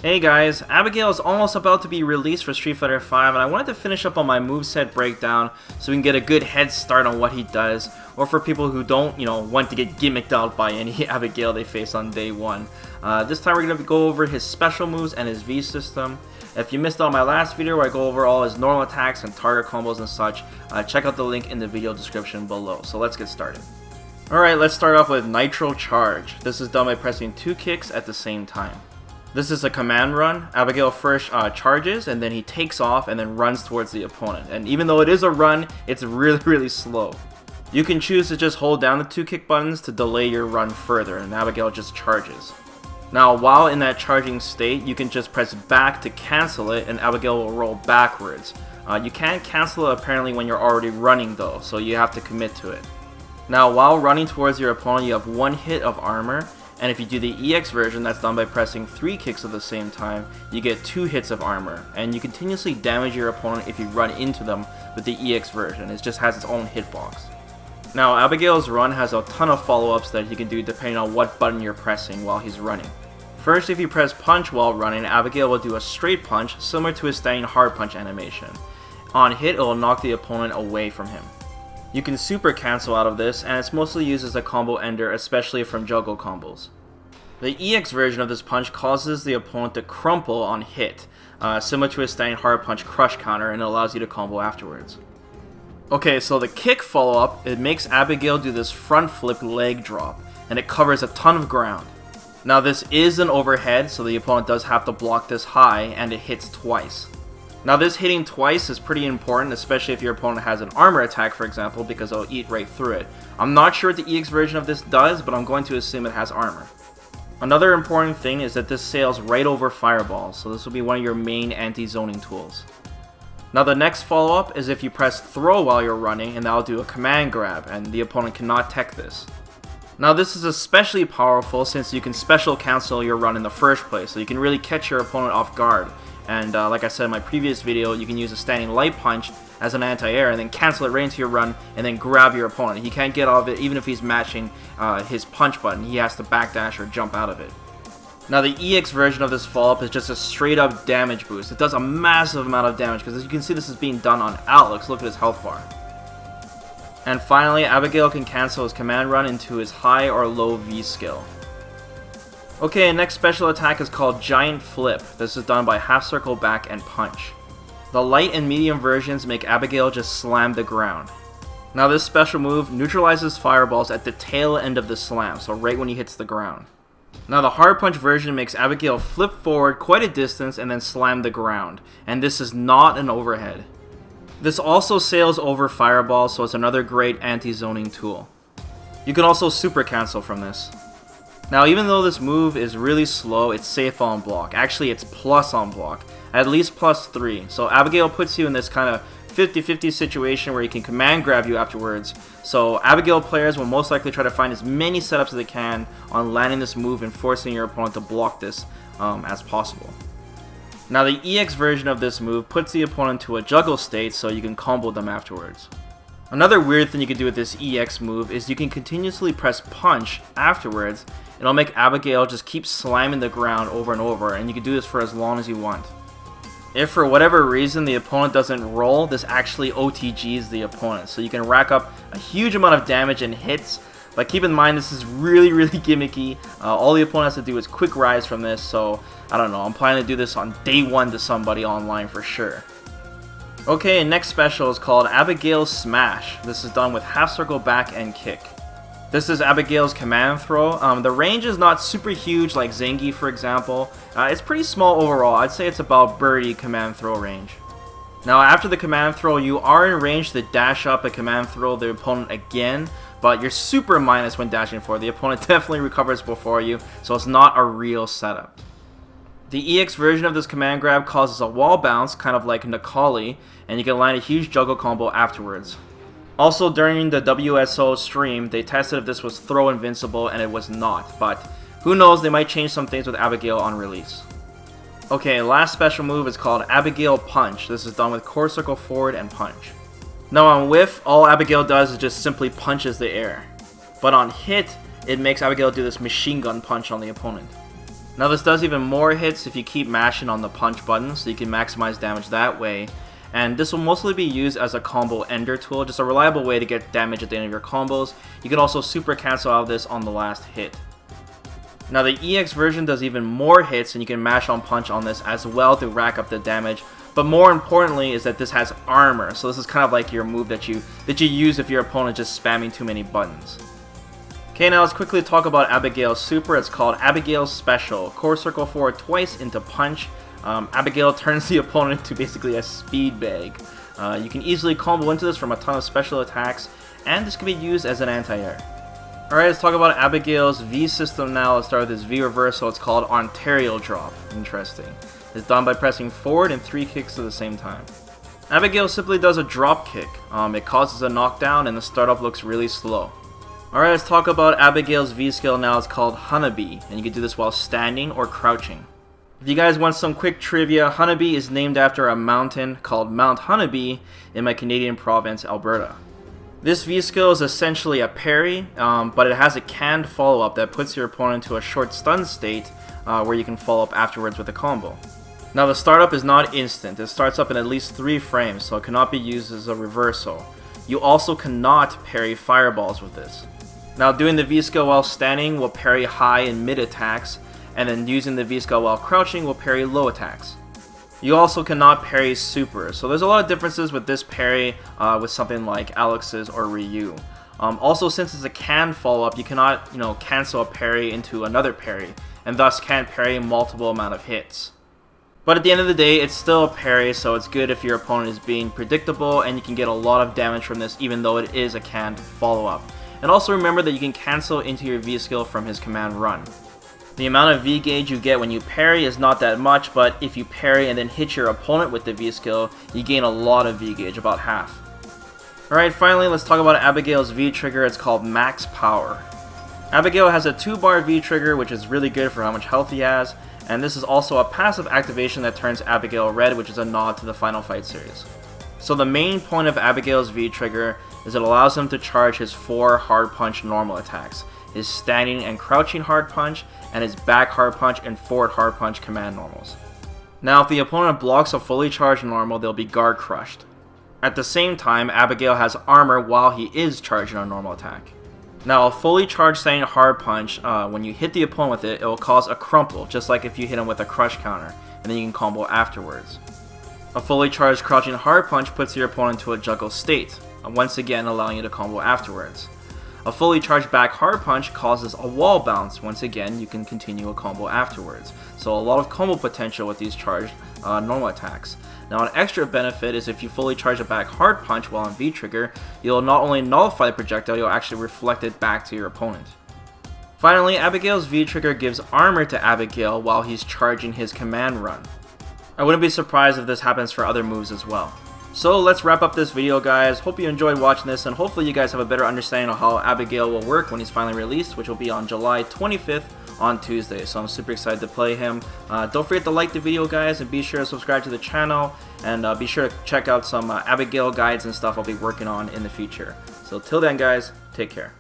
Hey guys, Abigail is almost about to be released for Street Fighter V, and I wanted to finish up on my moveset breakdown so we can get a good head start on what he does, or for people who don't, want to get gimmicked out by any Abigail they face on day one. This time we're going to go over his special moves and his V system. If you missed out my last video where I go over all his normal attacks and target combos and such, check out the link in the video description below. So let's get started. Alright, let's start off with Nitro Charge. This is done by pressing 2 kicks at the same time. This is a command run. Abigail first charges, and then he takes off and then runs towards the opponent. And even though it is a run, it's really slow. You can choose to just hold down the 2 kick buttons to delay your run further, and Abigail just charges. Now, while in that charging state, you can just press back to cancel it, and Abigail will roll backwards. You can't cancel it apparently when you're already running though, so you have to commit to it. Now, while running towards your opponent, you have 1 hit of armor. And if you do the EX version, that's done by pressing 3 kicks at the same time, you get 2 hits of armor. And you continuously damage your opponent if you run into them with the EX version. It just has its own hitbox. Now, Abigail's run has a ton of follow-ups that he can do depending on what button you're pressing while he's running. First, if you press punch while running, Abigail will do a straight punch similar to his standing hard punch animation. On hit, it will knock the opponent away from him. You can super cancel out of this, and it's mostly used as a combo ender, especially from juggle combos. The EX version of this punch causes the opponent to crumple on hit, similar to his standing hard punch crush counter, and it allows you to combo afterwards. Okay, so the kick follow-up, it makes Abigail do this front flip leg drop, and it covers a ton of ground. Now this is an overhead, so the opponent does have to block this high, and it hits twice. Now this hitting twice is pretty important, especially if your opponent has an armor attack, for example, because it'll eat right through it. I'm not sure what the EX version of this does, but I'm going to assume it has armor. Another important thing is that this sails right over fireballs, so this will be one of your main anti-zoning tools. Now the next follow-up is if you press throw while you're running, and that'll do a command grab, and the opponent cannot tech this. Now this is especially powerful since you can special cancel your run in the first place, so you can really catch your opponent off guard. And like I said in my previous video, you can use a standing light punch as an anti-air and then cancel it right into your run and then grab your opponent. He can't get out of it even if he's matching his punch button. He has to backdash or jump out of it. Now the EX version of this follow-up is just a straight up damage boost. It does a massive amount of damage because as you can see this is being done on Alex. Look at his health bar. And finally, Abigail can cancel his command run into his high or low V skill. Okay, next special attack is called Giant Flip. This is done by half circle back and punch. The light and medium versions make Abigail just slam the ground. Now this special move neutralizes fireballs at the tail end of the slam, so right when he hits the ground. Now the hard punch version makes Abigail flip forward quite a distance and then slam the ground, and this is not an overhead. This also sails over fireballs, so it's another great anti-zoning tool. You can also super cancel from this. Now even though this move is really slow, it's safe on block. Actually, it's plus on block. At least +3. So Abigail puts you in this kind of 50-50 situation where he can command grab you afterwards. So Abigail players will most likely try to find as many setups as they can on landing this move and forcing your opponent to block this as possible. Now the EX version of this move puts the opponent to a juggle state so you can combo them afterwards. Another weird thing you can do with this EX move is you can continuously press punch afterwards. It'll make Abigail just keep slamming the ground over and over, and you can do this for as long as you want. If for whatever reason the opponent doesn't roll, this actually OTGs the opponent, so you can rack up a huge amount of damage and hits, but keep in mind this is really gimmicky. All the opponent has to do is quick rise from this, so I don't know, I'm planning to do this on day 1 to somebody online for sure. Okay, next special is called Abigail's Smash. This is done with half circle back and kick. This is Abigail's command throw. The range is not super huge like Zangief, for example. It's pretty small overall. I'd say it's about birdie command throw range. Now after the command throw, you are in range to dash up and command throw the opponent again, but you're super minus when dashing forward. The opponent definitely recovers before you, so it's not a real setup. The EX version of this command grab causes a wall bounce, kind of like Nakali, and you can land a huge juggle combo afterwards. Also, during the WSO stream, they tested if this was throw invincible, and it was not, but who knows, they might change some things with Abigail on release. Okay, last special move is called Abigail Punch. This is done with core circle forward and punch. Now on whiff, all Abigail does is just simply punches the air. But on hit, it makes Abigail do this machine gun punch on the opponent. Now this does even more hits if you keep mashing on the punch button, so you can maximize damage that way. And this will mostly be used as a combo ender tool, just a reliable way to get damage at the end of your combos. You can also super cancel out of this on the last hit. Now the EX version does even more hits, and you can mash on punch on this as well to rack up the damage. But more importantly is that this has armor, so this is kind of like your move that you use if your opponent is just spamming too many buttons. Okay, now let's quickly talk about Abigail's super. It's called Abigail's Special. Core circle forward twice into punch. Abigail turns the opponent to basically a speed bag. You can easily combo into this from a ton of special attacks, and this can be used as an anti-air. Alright, let's talk about Abigail's V system now. Let's start with this V reversal. It's called Ontario Drop. Interesting. It's done by pressing forward and 3 kicks at the same time. Abigail simply does a drop kick. It causes a knockdown, and the startup looks really slow. Alright, let's talk about Abigail's V skill now. It's called Honeybee, and you can do this while standing or crouching. If you guys want some quick trivia, Honeybee is named after a mountain called Mount Honeybee in my Canadian province, Alberta. This V skill is essentially a parry, but it has a canned follow-up that puts your opponent into a short stun state where you can follow up afterwards with a combo. Now the startup is not instant. It starts up in at least 3 frames, so it cannot be used as a reversal. You also cannot parry fireballs with this. Now doing the V skill while standing will parry high and mid attacks, and then using the V skill while crouching will parry low attacks. You also cannot parry super, so there's a lot of differences with this parry with something like Alex's or Ryu. Also, since it's a canned follow-up, you cannot, cancel a parry into another parry, and thus can't parry multiple amount of hits. But at the end of the day, it's still a parry, so it's good if your opponent is being predictable, and you can get a lot of damage from this even though it is a canned follow-up. And also remember that you can cancel into your V skill from his command run. The amount of V gauge you get when you parry is not that much, but if you parry and then hit your opponent with the V skill, you gain a lot of V gauge, about half. Alright, finally let's talk about Abigail's V trigger. It's called Max Power. Abigail has a 2-bar V trigger, which is really good for how much health he has, and this is also a passive activation that turns Abigail red, which is a nod to the Final Fight series. So the main point of Abigail's V trigger is it allows him to charge his 4 hard punch normal attacks, his standing and crouching hard punch, and his back hard punch and forward hard punch command normals. Now if the opponent blocks a fully charged normal, they'll be guard crushed. At the same time, Abigail has armor while he is charging a normal attack. Now a fully charged standing hard punch, when you hit the opponent with it, it will cause a crumple, just like if you hit him with a crush counter, and then you can combo afterwards. A fully charged crouching hard punch puts your opponent into a juggle state, once again allowing you to combo afterwards. A fully charged back hard punch causes a wall bounce, once again you can continue a combo afterwards. So a lot of combo potential with these charged normal attacks. Now an extra benefit is if you fully charge a back hard punch while on V trigger, you'll not only nullify the projectile, you'll actually reflect it back to your opponent. Finally, Abigail's V trigger gives armor to Abigail while he's charging his command run. I wouldn't be surprised if this happens for other moves as well. So let's wrap up this video, guys. Hope you enjoyed watching this, and hopefully you guys have a better understanding of how Abigail will work when he's finally released, which will be on July 25th on Tuesday. So I'm super excited to play him. Don't forget to like the video, guys, and be sure to subscribe to the channel, and be sure to check out some Abigail guides and stuff I'll be working on in the future. So till then, guys, take care.